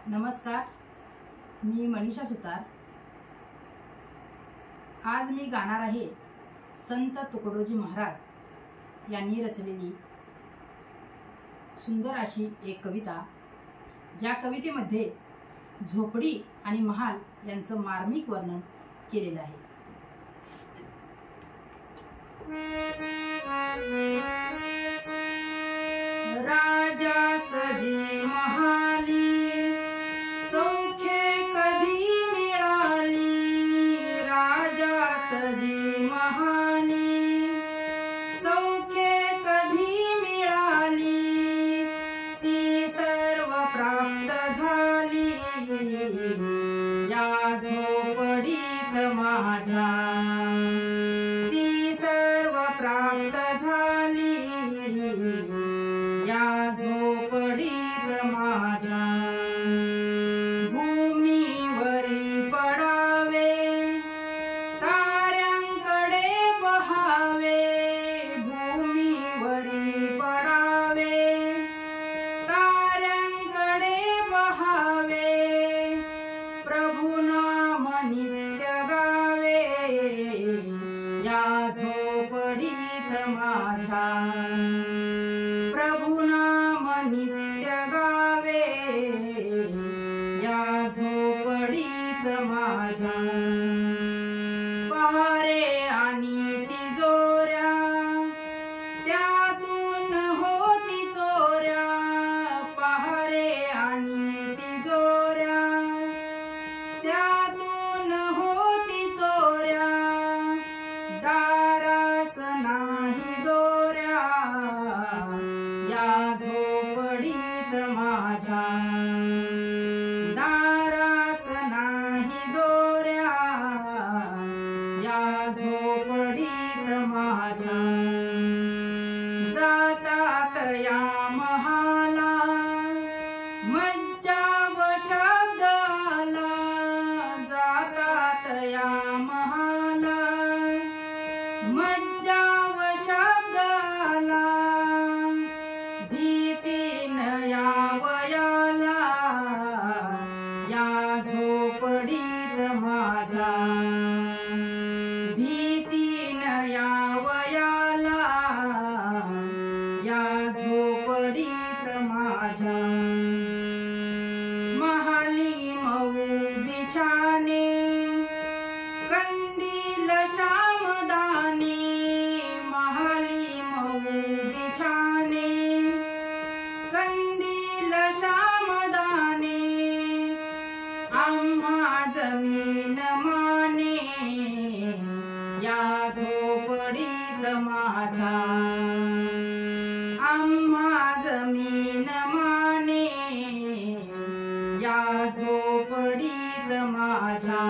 नमस्कार, मी मनीषा सुतार। आज मी गाणार आहे संत तुकडोजी महाराज यांनी रचलेली सुंदर अशी एक कविता, ज्या कवितेमध्ये झोपडी आणि महाल यांचं मार्मिक वर्णन केलेलं आहे। राजा सजे महाली सौख्ये कधी मिळाली, राजा सजे महाली सौख्ये कधी मिळाली, ती सर्व प्राप्त झाली या झोपडीत माझ्या, ती सर्व प्राप्त झाली या झोपडीत माझ्या। भूमीवरी पडावे ताऱ्यांकडे पहावे, भूमीवरी पडावे ताऱ्यांकडे पहावे, प्रभु नाम नित्य गावे या झोपडीत माझ्या, प्रभु नाम नित्य गावे या झोपडीत माझ्या। पहारे आणि तिजोऱ्या त्यातून होती चोऱ्या, पहारे आणि तिजोऱ्या त्यातून होती चोऱ्या, दारास नाही दोऱ्या या झोपडीत माझ्या, दारास नाही दोऱ्या या झोपडीत माझ्या। जातात या महाला मज्जा व शब्द आला, जातात या महाला मज्जा व शब्द आला, भीतीन यावयाला या झोपडीत माझ्या, भीतीन यावयाला या झोपडीत माझ्या। महाली मऊ बिछाने कंदील श्यामदानी, महाली मऊ बिछाने कंदील श्यामदानी, आम्हा जमीन माने या झोपडीत माझ्या, आम्हा जमीन माने या झोपडीत माझ्या।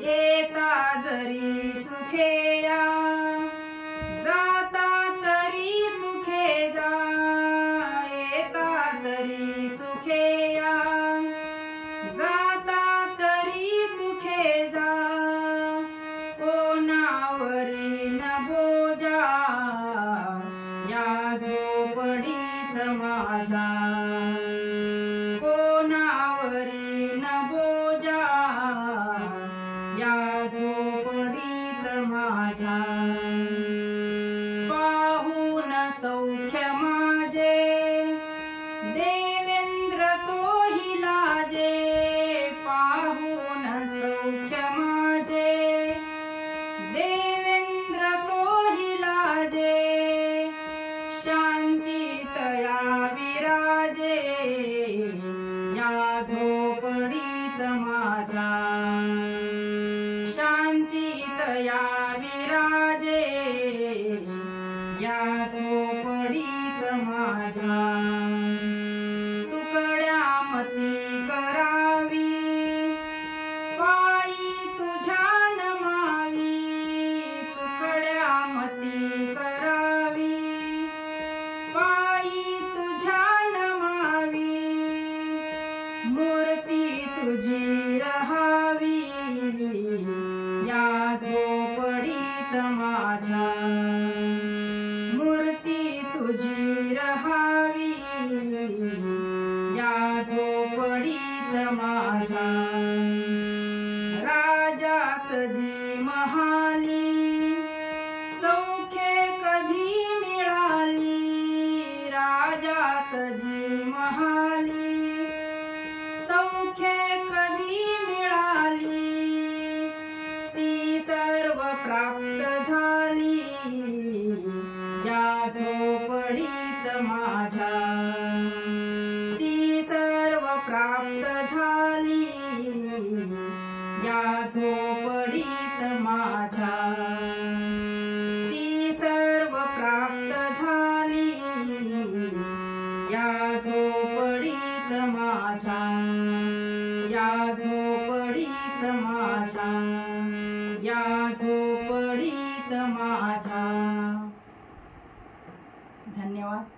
येता जरी सुखे या जाता तरी सुखे जा, येता तरी सुखे या जाता तरी सुखे जा, कोणावरी न बोजा या झोपडीत माझ्या, कोणावरी न बोजा या झोपडीत माझ्या। पाहून सौख्य माझे देवेंद्र तोही लाजे, पाहून सौख्य माझे देवेंद्र तोही लाजे, शांतीत या विराजे या झोपडीत माझ्या, शांतीत या विराजे या झोपडीत माझ्या। तुकड्या मती करावी पायी तुझ्या नमावी, तुकड्या मती करावी पायी तुझ्या नमावी, मूर्ती तुझी रहावी या झोपडीत माझ्या, मूर्ती तुझी रहावी या झोपडीत माझ्या राजास जी महाली सौख्ये कधी मिळाली राजास जी महाली सौख्ये कधी मिळाली ती सर्व प्राप्त झाली या झोपडीत माझ्या ती सर्व प्राप्त झाली या झोपडीत माझ्या ती सर्व प्राप्त झाली या झोपडीत माझ्या या झोपडीत माझ्या या झोपडीत माझ्या. धन्यवाद.